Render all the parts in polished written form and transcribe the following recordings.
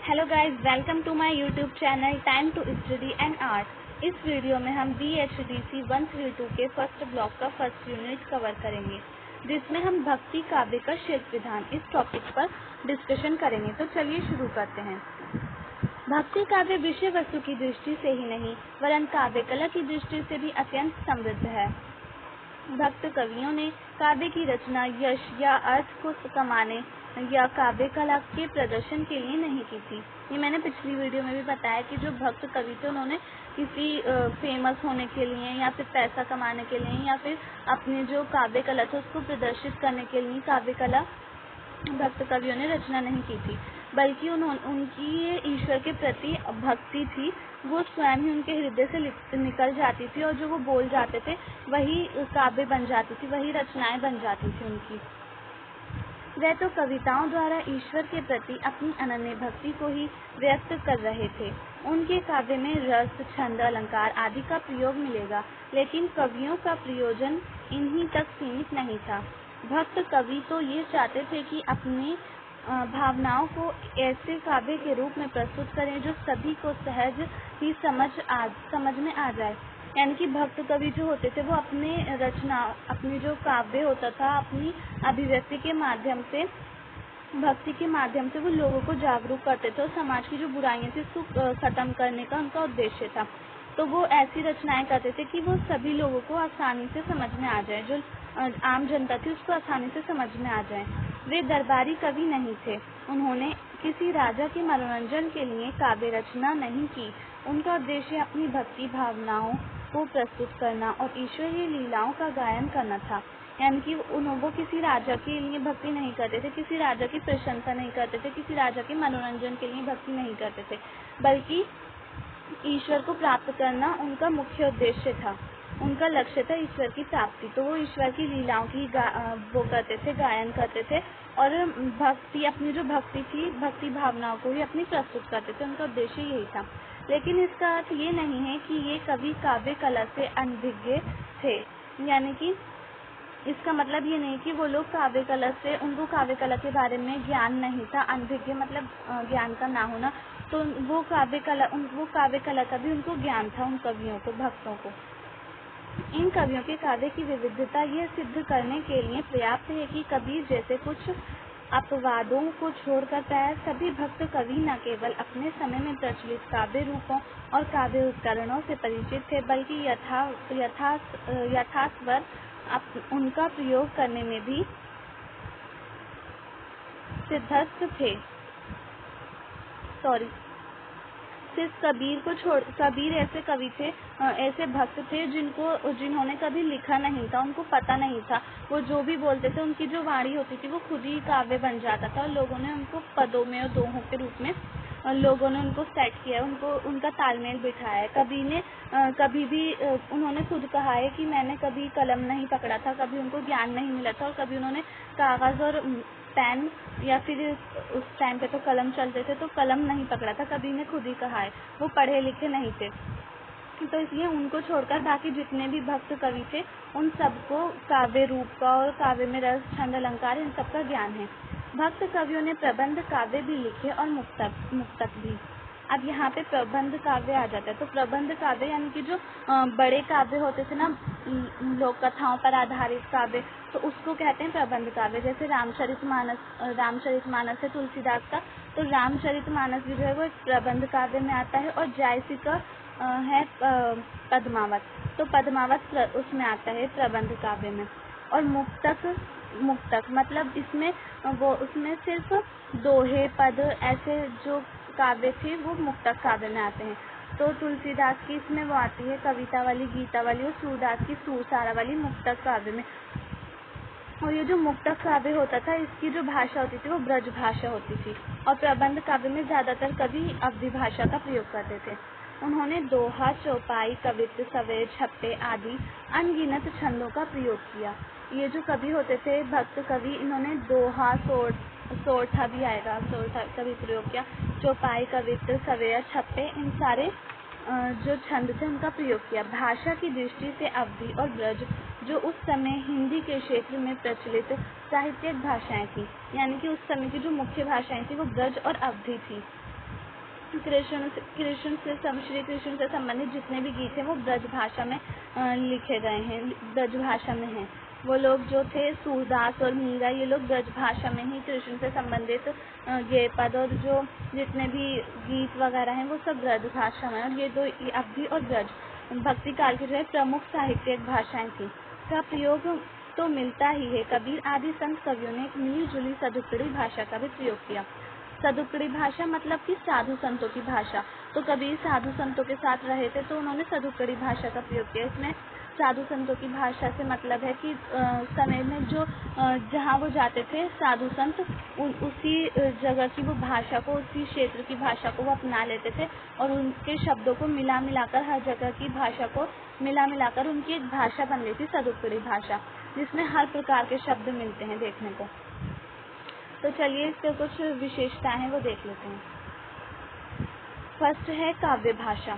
Hello guys, welcome to my YouTube channel time to study and art. इस video में हम BHDC 132 के first block का first unit cover करेंगे, जिसमें हम भक्ति काव्य का शिल्प विधान इस टॉपिक पर डिस्कशन करेंगे। तो चलिए शुरू करते हैं। भक्ति काव्य विषय वस्तु की दृष्टि से ही नहीं वरन काव्य कला की दृष्टि से भी अत्यंत समृद्ध है। भक्त कवियों ने काव्य की रचना यश या अर्थ को कमाने या काव्य कला के प्रदर्शन के लिए नहीं की थी। ये मैंने पिछली वीडियो में भी बताया कि जो भक्त कवि थे उन्होंने किसी फेमस होने के लिए या फिर पैसा कमाने के लिए या फिर अपने जो काव्य कला था उसको प्रदर्शित करने के लिए काव्य कला भक्त कवियों ने रचना नहीं की थी, बल्कि उनकी ये ईश्वर के प्रति भक्ति थी। वो स्वयं ही उनके हृदय से निकल जाती थी और जो वो बोल जाते थे वही काव्य बन जाती थी, वही रचनाएं बन जाती थी उनकी। वे तो कविताओं द्वारा ईश्वर के प्रति अपनी अनन्य भक्ति को ही व्यक्त कर रहे थे। उनके काव्य में रस, छंद, अलंकार आदि का प्रयोग मिलेगा, लेकिन कवियों का प्रयोजन इन्हीं तक सीमित नहीं था। भक्त कवि तो ये चाहते थे कि अपनी भावनाओं को ऐसे काव्य के रूप में प्रस्तुत करें जो सभी को सहज ही समझ में आ जाए। यानी कि भक्त कवि जो होते थे वो अपने रचना, अपनी जो काव्य होता था, अपनी अभिव्यक्ति के माध्यम से, भक्ति के माध्यम से वो लोगों को जागरूक करते थे और समाज की जो बुराइयां थी उसको खत्म करने का उनका उद्देश्य था। तो वो ऐसी रचनाएं करते थे कि वो सभी लोगों को आसानी से समझ में आ जाए, जो आम जनता थी उसको आसानी से समझ में आ जाए। वे दरबारी कवि नहीं थे। उन्होंने किसी राजा के मनोरंजन के लिए काव्य रचना नहीं की। उनका उद्देश्य अपनी भक्ति भावनाओं को प्रस्तुत करना और ईश्वरीय लीलाओं का गायन करना था। यानी कि वो किसी राजा के लिए भक्ति नहीं करते थे, किसी राजा की प्रशंसा नहीं करते थे, किसी राजा के मनोरंजन के लिए भक्ति नहीं करते थे, बल्कि ईश्वर को प्राप्त करना उनका मुख्य उद्देश्य था। उनका लक्ष्य था ईश्वर की प्राप्ति। तो वो ईश्वर की लीलाओं की वो करते थे, गायन करते थे और भक्ति, अपनी जो भक्ति थी, भक्ति भावनाओं को ही अपनी प्रस्तुत करते थे। उनका उद्देश्य यही था। लेकिन इसका अर्थ ये नहीं है कि ये कवि काव्य कला से अनभिज्ञ थे। यानी कि इसका मतलब ये नहीं कि वो लोग काव्य कला से, उनको काव्य कला के बारे में ज्ञान नहीं था। अनभिज्ञ मतलब ज्ञान का ना होना। तो वो काव्य कला का भी उनको ज्ञान था, उन कवियों को, भक्तों को। इन कवियों के काव्य की विविधता यह सिद्ध करने के लिए पर्याप्त है कि कबीर जैसे कुछ अपवादों को छोड़कर प्राय सभी भक्त कवि न केवल अपने समय में प्रचलित काव्य रूपों और काव्य उपकरणों से परिचित थे, बल्कि यथास्वर उनका प्रयोग करने में भी सिद्धस्थ थे। सिर्फ कबीर ऐसे कवि थे, ऐसे भक्त थे जिन्होंने कभी लिखा नहीं था, उनको पता नहीं था। वो जो भी बोलते थे, उनकी जो वाणी होती थी वो खुद ही काव्य बन जाता था और लोगों ने उनको पदों में और दोहों के रूप में लोगों ने उनको सेट किया, उनका तालमेल बिठाया है। कभी भी उन्होंने खुद कहा है कि मैंने कभी कलम नहीं पकड़ा था, कभी उनको ज्ञान नहीं मिला था और कभी उन्होंने कागज और पेन या फिर उस टाइम पे तो कलम चलते थे तो कलम नहीं पकड़ा था, कभी ने खुद ही कहा है। वो पढ़े लिखे नहीं थे, तो इसलिए उनको छोड़कर बाकी जितने भी भक्त कवि थे उन सबको काव्य रूप का और काव्य में रस, छंद, अलंकार इन सब का ज्ञान है। भक्त कवियों ने प्रबंध काव्य भी लिखे और मुक्तक भी। अब यहाँ पे प्रबंध काव्य आ जाता है। तो प्रबंध काव्य यानी कि जो बड़े काव्य होते थे ना, लोक कथाओं पर आधारित काव्य, तो उसको कहते हैं प्रबंध काव्य। जैसे रामचरितमानस है तुलसीदास का, तो रामचरितमानस भी जो है वो एक प्रबंध काव्य में आता है। और जायसी का है पद्मावत, तो पद्मावत उसमें आता है प्रबंध काव्य में। और मुक्तक मतलब उसमें सिर्फ दोहे, पद, ऐसे जो काव्य थे वो मुक्तक काव्य में आते हैं। तो तुलसीदास की इसमें वो आती है कविता वाली, गीता वाली, और सूरदास की सूरसारा वाली मुक्तक काव्य में। और ये जो मुक्तक काव्य होता था, इसकी जो भाषा होती थी वो ब्रज भाषा होती थी। और प्रबंध काव्य में ज्यादातर कवि अवधी भाषा का प्रयोग करते थे। उन्होंने दोहा, चौपाई, कवित्व, सवेर, छप्पे आदि अनगिनत छंदों का प्रयोग किया। ये जो कवि होते थे, भक्त कवि, इन्होंने दोहा, सोरठा भी आएगा, सोरठा का भी प्रयोग किया। चौपाई, कवित्व, सवेर, छप्पे, इन सारे जो छंद थे उनका प्रयोग किया। भाषा की दृष्टि से अवधी और ब्रज जो उस समय हिंदी के क्षेत्र में प्रचलित साहित्यिक भाषाएं थी, यानी कि उस समय की जो मुख्य भाषाएं थी वो ब्रज और अवधी थी। श्री कृष्ण से संबंधित जितने भी गीत हैं वो ब्रज भाषा में लिखे गए हैं, ब्रज भाषा में हैं। वो लोग जो थे सूरदास और मीरा, ये लोग ब्रज भाषा में ही कृष्ण से संबंधित ये पद और जो जितने भी गीत वगैरह हैं वो सब ब्रज भाषा में। और ये दो अवधि और ब्रज भक्ति काल की जो है प्रमुख साहित्यिक भाषाएं थी। का प्रयोग तो मिलता ही है। कबीर आदि संत कवियों ने एक मिली जुली सदुक्कड़ी भाषा का भी प्रयोग किया। सदुक्कड़ी भाषा मतलब कि साधु संतों की भाषा। तो कबीर साधु संतों के साथ रहे थे तो उन्होंने सदुक्कड़ी भाषा का प्रयोग किया। इसमें साधु संतों की भाषा से मतलब है कि समय में जो जहाँ वो जाते थे साधु संत उसी जगह की वो भाषा को, उसी क्षेत्र की भाषा को वो अपना लेते थे और उनके शब्दों को मिला मिलाकर, हर जगह की भाषा को मिला मिलाकर उनकी एक भाषा बन गई थी सदुक्कड़ी भाषा, जिसमें हर प्रकार के शब्द मिलते हैं देखने को। तो चलिए इसके कुछ विशेषताएं हैं वो देख लेते हैं। फर्स्ट है काव्य भाषा।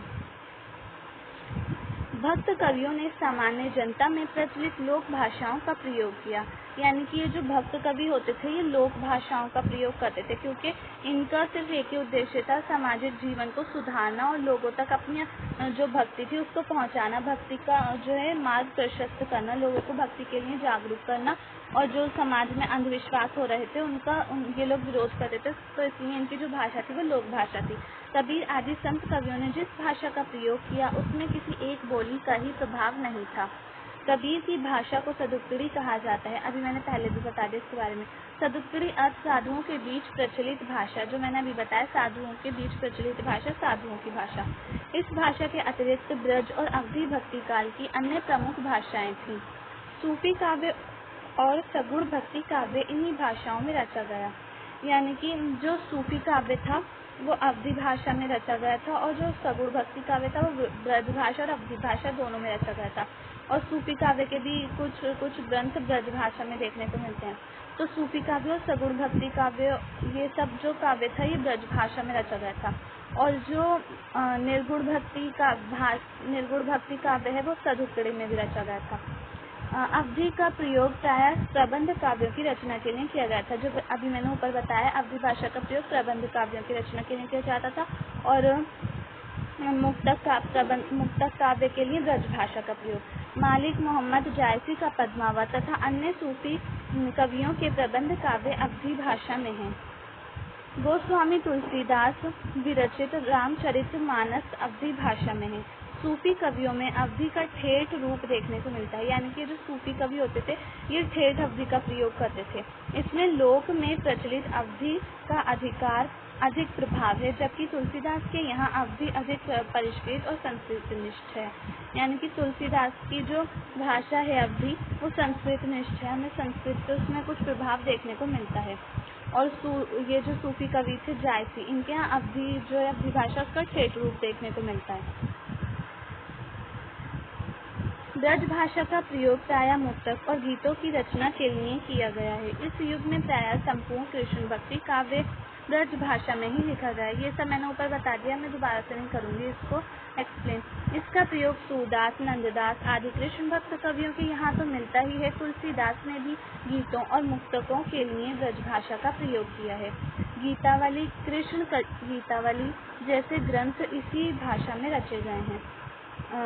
भक्त कवियों ने सामान्य जनता में प्रचलित लोक भाषाओं का प्रयोग किया। यानी कि ये जो भक्त कवि होते थे ये लोक भाषाओं का प्रयोग करते थे, क्योंकि इनका सिर्फ एक ही उद्देश्य था, सामाजिक जीवन को सुधारना और लोगों तक अपनी जो भक्ति थी उसको पहुंचाना, भक्ति का जो है मार्ग प्रशस्त करना, लोगों को भक्ति के लिए जागरूक करना। और जो समाज में अंधविश्वास हो रहे थे उनका ये लोग विरोध करते थे, तो इसलिए इनकी जो भाषा थी वो लोक भाषा थी। कबीर आदि संत कवियों ने जिस भाषा का प्रयोग किया उसमें किसी एक बोली का ही प्रभाव नहीं था। कबीर की भाषा को सदुक्कड़ी कहा जाता है। अभी मैंने पहले भी बता दिया इसके बारे में। सदुक्कड़ी अर्थ साधुओं के बीच प्रचलित भाषा, जो मैंने अभी बताया साधुओं के बीच प्रचलित भाषा, साधुओं की भाषा। इस भाषा के अतिरिक्त ब्रज और अवधि भक्ति काल की अन्य प्रमुख भाषाएं थीं। सूफी काव्य और सगुण भक्ति काव्य इन्हीं भाषाओं में रचा गया। यानी कि जो सूफी काव्य था वो अवधि भाषा में रचा गया था और जो सगुण भक्ति काव्य था वो ब्रज भाषा और अवधि भाषा दोनों में रचा गया था। और सूफी काव्य के भी कुछ ग्रंथ ब्रज भाषा में देखने को मिलते हैं। तो सूफी काव्य और सगुण भक्ति काव्य ये सब जो काव्य था ये ब्रज भाषा में रचा गया था। और जो निर्गुण भक्ति काव्य है वो सदुक्कड़ी में भी रचा गया था। अवधि का प्रयोग प्रायः प्रबंध काव्यों की रचना के लिए किया गया था। जो अभी मैंने ऊपर बताया, अवधि भाषा का प्रयोग प्रबंध काव्यों की रचना के लिए किया जाता था और मुक्तक काव्य के लिए ब्रज भाषा का प्रयोग। मालिक मोहम्मद जायसी का पद्मावत तथा अन्य सूफी कवियों के प्रबंध काव्य अवधि भाषा में हैं। गोस्वामी तुलसीदास विरचित रामचरितमानस अवधि भाषा में है। सूफी कवियों में अवधि का ठेठ रूप देखने को मिलता है। यानी कि जो सूफी कवि होते थे ये ठेठ अवधि का प्रयोग करते थे। इसमें लोक में प्रचलित अवधि का अधिक प्रभाव है, जबकि तुलसीदास के यहाँ अवधि अधिक परिष्कृत और संस्कृतनिष्ठ है। यानी कि तुलसीदास की जो भाषा है अवधि वो संस्कृतनिष्ठ है, हमें संस्कृत उसमें कुछ प्रभाव देखने को मिलता है। और ये जो सूफी कवि थे जायसी, इनके यहाँ अवधि जो है अवधि भाषा उसका ठेठ रूप देखने को मिलता है। ब्रज भाषा का प्रयोग प्रायः मुक्तक और गीतों की रचना के लिए किया गया है। इस युग में प्रायः संपूर्ण कृष्ण भक्ति काव्य ब्रज भाषा में ही लिखा गया है। ये सब मैंने ऊपर बता दिया, मैं दोबारा से नहीं करूँगी इसको एक्सप्लेन। इसका प्रयोग सूरदास, नंददास आदि कृष्ण भक्त कवियों के यहाँ तो मिलता ही है। तुलसीदास ने भी गीतों और मुक्तकों के लिए ब्रज भाषा का प्रयोग किया है। गीतावली, कृष्ण गीतावली जैसे ग्रंथ इसी भाषा में रचे गए हैं।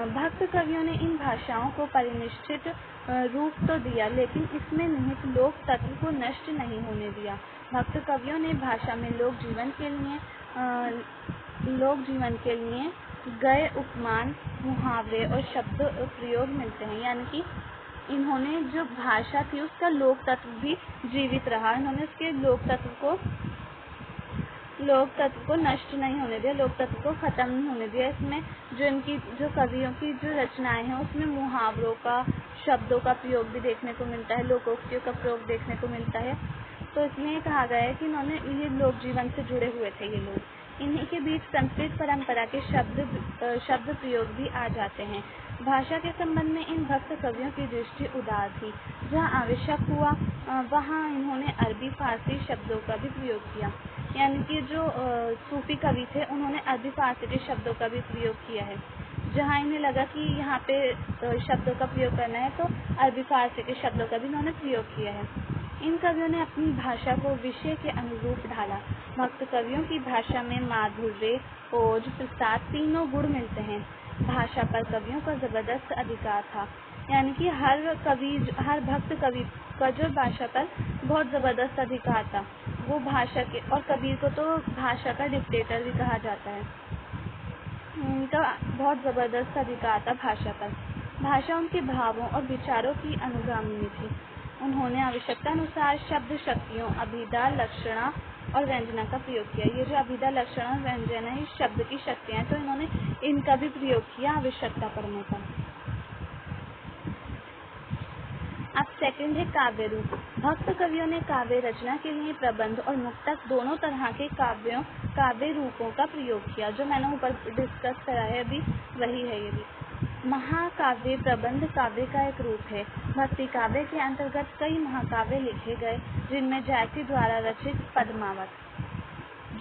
भक्त कवियों ने इन भाषाओं को परिनिष्ठित रूप तो दिया, लेकिन इसमें निहित लोक तत्व को नष्ट नहीं होने दिया। भक्त कवियों ने भाषा में लोक जीवन के लिए गए उपमान, मुहावरे और शब्द प्रयोग मिलते हैं। यानी कि इन्होंने जो भाषा थी उसका लोक तत्व भी जीवित रहा। इन्होंने उसके लोक तत्व को नष्ट नहीं होने दिया, लोक तत्व को खत्म नहीं होने दिया। इसमें जो इनकी जो कवियों की जो रचनाएं हैं उसमें मुहावरों का, शब्दों का प्रयोग भी देखने को मिलता है, लोकोक्तियों का प्रयोग देखने को मिलता है। तो इसमें कहा गया है कि इन्होंने ये लोक जीवन से जुड़े हुए थे ये लोग। इन्हीं के बीच संस्कृत परंपरा के शब्द प्रयोग भी आ जाते हैं। भाषा के संबंध में इन भक्त कवियों की दृष्टि उदार थी। जहाँ आवश्यक हुआ वहाँ इन्होंने अरबी फारसी शब्दों का भी प्रयोग किया। यानी कि जो सूफी कवि थे उन्होंने अरबी फारसी के शब्दों का भी प्रयोग किया है। जहाँ इन्हें लगा कि यहाँ पे शब्दों का प्रयोग करना है तो अरबी फारसी के शब्दों का भी इन्होंने प्रयोग किया है। इन कवियों ने अपनी भाषा को विषय के अनुरूप ढाला। भक्त कवियों की भाषा में माधुर्य, ओज, प्रसाद तीनों गुण मिलते हैं। भाषा पर कवियों का जबरदस्त अधिकार था, यानी कि हर भक्त कवि का जो भाषा पर बहुत जबरदस्त अधिकार था, वो भाषा के, और कबीर को तो भाषा का डिक्टेटर भी कहा जाता है। उनका बहुत जबरदस्त अधिकार था भाषा पर। भाषा उनके भावों और विचारों की अनुगामिनी थी। उन्होंने आवश्यकता अनुसार शब्द शक्तियों, अभिधा, लक्षणा और व्यंजना का प्रयोग किया। ये जो अभिधा, लक्षणा और व्यंजना है, शब्द की शक्तियाँ, तो इन्होंने इनका भी प्रयोग किया आवश्यकता पड़ने पर। अब सेकंड है काव्य रूप। भक्त कवियों ने काव्य रचना के लिए प्रबंध और मुक्तक दोनों तरह के काव्य रूपों का प्रयोग किया। जो मैंने ऊपर डिस्कस करा है अभी, वही है ये भी। महाकाव्य प्रबंध काव्य का एक रूप है। भक्ति काव्य के अंतर्गत कई महाकाव्य लिखे गए, जिनमें जायसी द्वारा रचित पद्मावत,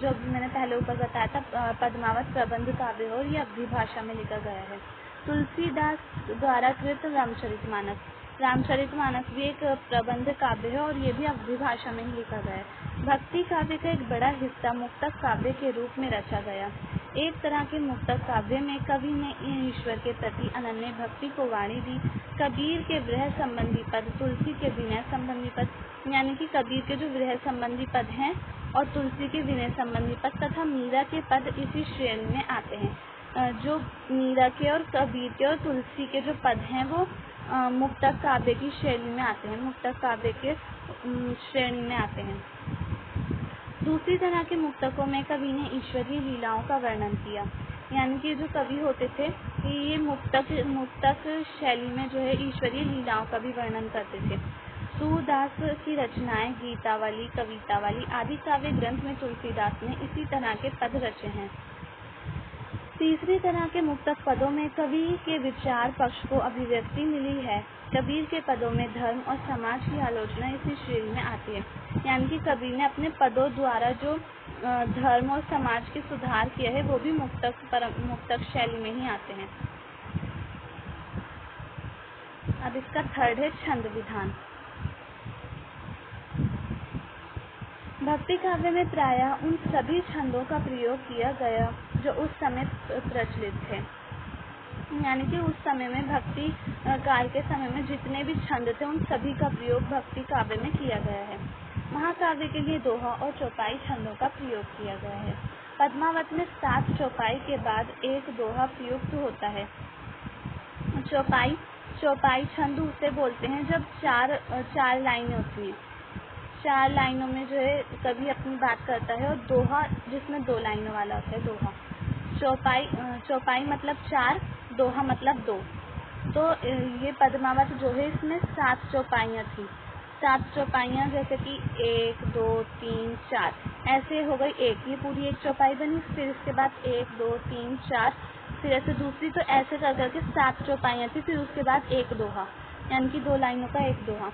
जो मैंने पहले ऊपर बताया था, पद्मावत प्रबंध काव्य और ये अवधी भाषा में लिखा गया है। तुलसीदास द्वारा कृत रामचरितमानस भी एक प्रबंध काव्य है और ये भी अवधी भाषा में ही लिखा गया है। भक्ति काव्य का एक बड़ा हिस्सा मुक्तक काव्य के रूप में रचा गया। एक तरह के मुक्तक काव्य में कवि ने ईश्वर के प्रति अनन्य भक्ति को वाणी दी। कबीर के विरह संबंधी पद, तुलसी के विनय संबंधी पद, यानी कि कबीर के जो विरह संबंधी पद हैं और तुलसी के विनय संबंधी पद तथा मीरा के पद इसी श्रेणी में आते हैं। जो मीरा के और कबीर के और तुलसी के जो पद हैं वो मुक्तक काव्य की श्रेणी में आते हैं, मुक्तक काव्य के श्रेणी में आते हैं। दूसरी तरह के मुक्तकों में कवि ने ईश्वरीय लीलाओं का वर्णन किया, यानी कि जो कवि होते थे ये मुक्तक शैली में जो है ईश्वरीय लीलाओं का भी वर्णन करते थे। सूरदास की रचनाएं गीतावली, कवितावली आदि काव्य ग्रंथ में तुलसीदास ने इसी तरह के पद रचे हैं। तीसरी तरह के मुक्तक पदों में कवि के विचार पक्ष को अभिव्यक्ति मिली है। कबीर के पदों में धर्म और समाज की आलोचना इसी श्रेणी में आती है, यानी कि कबीर ने अपने पदों द्वारा जो धर्म और समाज के सुधार किया है वो भी मुक्तक शैली में ही आते हैं। अब इसका थर्ड है छंद विधान। भक्ति काव्य में प्रायः उन सभी छंदों का प्रयोग किया गया जो उस समय प्रचलित थे, यानी कि उस समय में भक्ति काल के समय में जितने भी छंद थे उन सभी का प्रयोग भक्ति काव्य में किया गया है। महाकाव्य के लिए दोहा और चौपाई छंदों का प्रयोग किया गया है। पद्मावत में 7 चौपाई के बाद एक दोहा प्रयुक्त होता है। चौपाई छंद उसे बोलते हैं जब चार लाइनें होती हैं। 4 लाइनों में जो है कवि अपनी बात करता है, और दोहा जिसमें 2 लाइनों वाला होता है दोहा। चौपाई मतलब 4, दोहा मतलब 2। तो ये पद्मावत जो है इसमें 7 चौपाइयाँ थी। 7 चौपाइयाँ जैसे कि 1, 2, 3, 4 ऐसे हो गई एक, ये पूरी एक चौपाई बनी। फिर इसके बाद 1, 2, 3, 4 फिर ऐसे दूसरी, तो ऐसे कर करके 7 चौपाइयाँ थी। फिर उसके बाद एक दोहा, यानी कि 2 लाइनों का एक दोहा।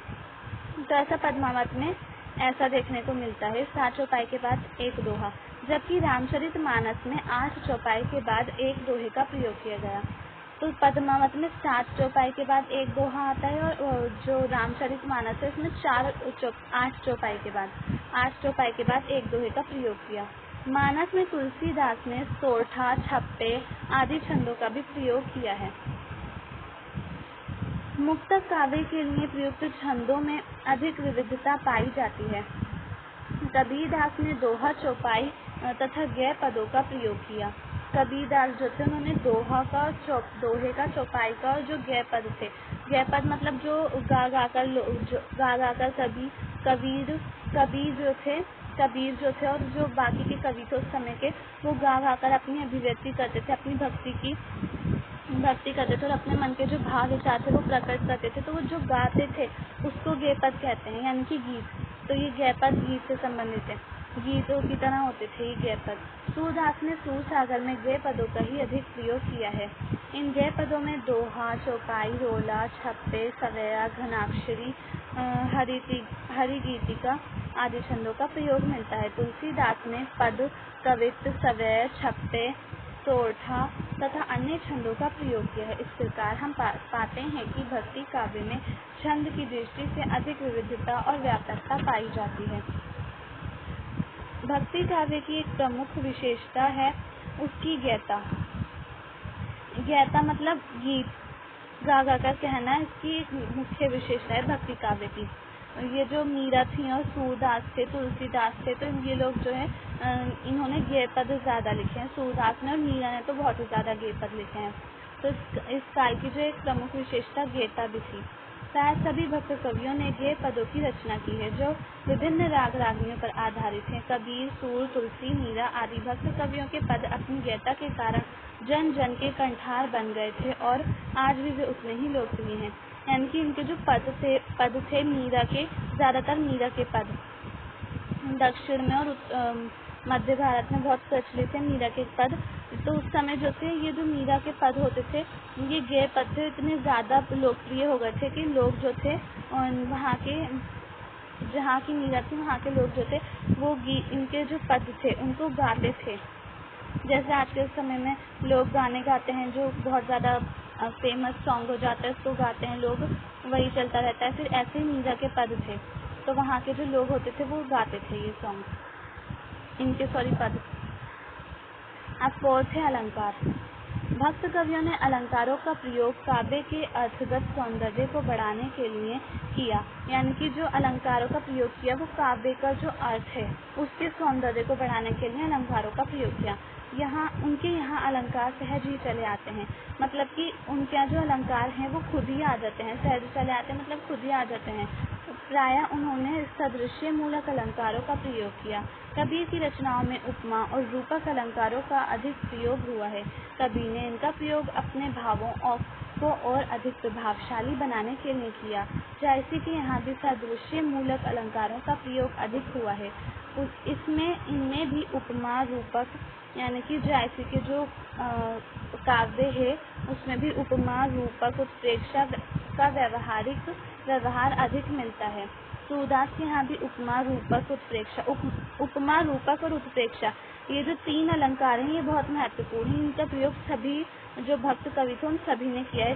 तो ऐसा पद्मावत में ऐसा देखने को मिलता है, 7 चौपाई के बाद एक दोहा। जबकि रामचरितमानस में 8 चौपाई के बाद एक दोहे का प्रयोग किया गया। तो पद्मावत में 7 चौपाई के बाद एक दोहा आता है, और जो रामचरितमानस है उसमें 8 चौपाई के बाद एक दोहे का प्रयोग किया। मानस में तुलसीदास ने सोरठा, छप्पे आदि छंदों का भी प्रयोग किया है। मुक्तक काव्य के लिए प्रयुक्त छंदों में अधिक विविधता पाई जाती है। कबीरदास ने दोहा, चौपाई तथा गै पदों का प्रयोग किया। कबीरदास जो थे उन्होंने दोहे का, चौपाई का और जो गै पद थे, गै पद मतलब जो गा गा कर कबीर जो थे और जो बाकी के कवि थे उस समय के, वो गा कर अपनी अभिव्यक्ति करते थे, अपनी भक्ति करते थे और अपने मन के जो भाव विचार थे वो प्रकट करते थे। तो वो जो गाते थे उसको गै पद कहते हैं, यानी कि गीत। तो ये गै पद गीत से संबंधित है, गीतों की तरह होते थे ये गै पद। सूरदास ने सूरसागर में गै पदों का ही अधिक प्रयोग किया है। इन गै पदों में दोहा, चौपाई, रोला, छप्पे, सवैया, घनाक्षरी, हरिगीतिका आदि छंदों का प्रयोग मिलता है। तुलसीदास ने पद, कवित्त, सवैया, छप्पे सोरठा तथा अन्य छंदों का प्रयोग किया है। इस प्रकार हम पाते हैं कि भक्ति काव्य में छंद की दृष्टि से अधिक विविधता और व्यापकता पाई जाती है। भक्ति काव्य की एक प्रमुख विशेषता है उसकी गैता। गैता मतलब गीत गा गा कर कहना, इसकी एक मुख्य विशेषता है भक्ति काव्य की। ये जो मीरा थी और सूरदास थे, तुलसीदास थे, तो ये लोग जो है इन्होंने गेय पद ज़्यादा लिखे हैं। सूरदास ने और मीरा ने तो बहुत ही ज़्यादा गेय पद लिखे हैं। तो इस काल की जो एक प्रमुख विशेषता गेयता भी थी। शायद सभी भक्त कवियों ने गेय पदों की रचना की है जो विभिन्न राग रागनियों पर आधारित हैं। कबीर, सूर, तुलसी, मीरा आदि भक्त कवियों के पद अपनी गेयता के कारण जन जन के कंठार बन गए थे और आज भी वे उतने ही लोकप्रिय हैं। यानी कि इनके जो पद थे मीरा के, ज़्यादातर मीरा के पद दक्षिण में और मध्य भारत में बहुत प्रचलित है मीरा के पद। तो उस समय जो थे ये जो मीरा के पद होते थे, ये गेय पद थे, इतने ज़्यादा लोकप्रिय हो गए थे कि लोग जो थे वहाँ के, जहाँ की मीरा थी वहाँ के लोग जो थे वो इनके जो पद थे उनको गाते थे। जैसे आज के समय में लोग गाने गाते हैं, जो बहुत ज़्यादा फेमस सॉन्ग हो जाता है उसको गाते हैं लोग, वही चलता रहता है। फिर ऐसे ही मीरा के पद थे, तो वहाँ के जो लोग होते थे वो गाते थे ये सॉन्ग, पद। अब 4th है अलंकार। भक्त कवियों ने अलंकारों का प्रयोग काव्य के अर्थगत सौंदर्य को बढ़ाने के लिए किया। यानी कि जो अलंकारों का प्रयोग किया वो काव्य का जो अर्थ है उसके सौंदर्य को बढ़ाने के लिए अलंकारों का प्रयोग किया। उनके यहाँ अलंकार सहज ही चले आते हैं, मतलब कि उनके यहाँ जो अलंकार हैं वो खुद ही आ जाते हैं, सहज चले आते हैं मतलब खुद ही आ जाते हैं। प्रायः उन्होंने सदृश्य मूलक अलंकारों का प्रयोग किया। कबीर की रचनाओं में उपमा और रूपक अलंकारों का अधिक प्रयोग हुआ है। कबीर ने इनका प्रयोग अपने भावों को और अधिक प्रभावशाली बनाने के लिए किया। जायसी के यहाँ भी सदृश्य मूलक अलंकारों का प्रयोग अधिक हुआ है। इनमें भी उपमा रूपक, यानी कि जायसी के जो काव्य है उसमें भी उपमा रूपक उत्प्रेक्षा का व्यवहार अधिक मिलता है। सूरदास के यहाँ भी उपमा रूपक उत्प्रेक्षा, उपमा रूपक और उत्प्रेक्षा, ये जो 3 अलंकार हैं ये बहुत महत्वपूर्ण है। इनका प्रयोग सभी जो भक्त कवि थे उन सभी ने किया है।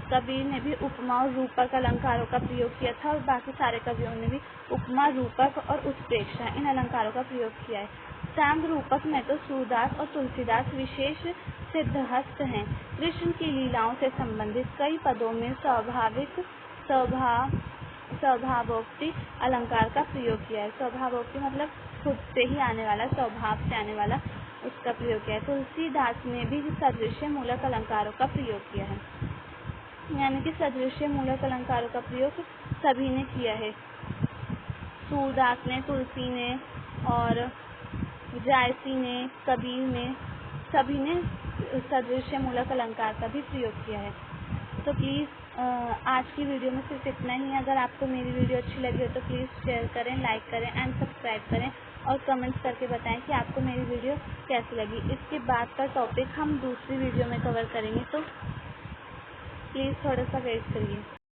कबीर ने भी उपमा और रूपक अलंकारों का प्रयोग किया था और बाकी सारे कवियों ने भी उपमा रूपक और उत्प्रेक्षा इन अलंकारों का प्रयोग किया है। सांग रूपक में तो सूरदास और तुलसीदास विशेष सिद्धहस्त हैं। कृष्ण की लीलाओं से संबंधित कई पदों में स्वभावोक्ति अलंकार का प्रयोग किया है। स्वभावोक्ति मतलब खुद से ही आने वाला, स्वभाव से आने वाला, उसका प्रयोग किया है। तुलसीदास ने भी सदृश्य मूलक अलंकारों का प्रयोग किया है। यानी कि सदृश्य मूलक अलंकारों का प्रयोग सभी ने किया है। सूरदास ने, तुलसी ने और जायसी ने, कबीर ने, सभी ने सदृश्य मूलक अलंकार का भी प्रयोग किया है। तो प्लीज़ आज की वीडियो में सिर्फ इतना ही। अगर आपको मेरी वीडियो अच्छी लगी हो तो प्लीज़ शेयर करें, लाइक करें एंड सब्सक्राइब करें और कमेंट्स करके बताएं कि आपको मेरी वीडियो कैसी लगी। इसके बाद का टॉपिक हम दूसरी वीडियो में कवर करेंगे, तो प्लीज़ थोड़ा सा वेट करिए।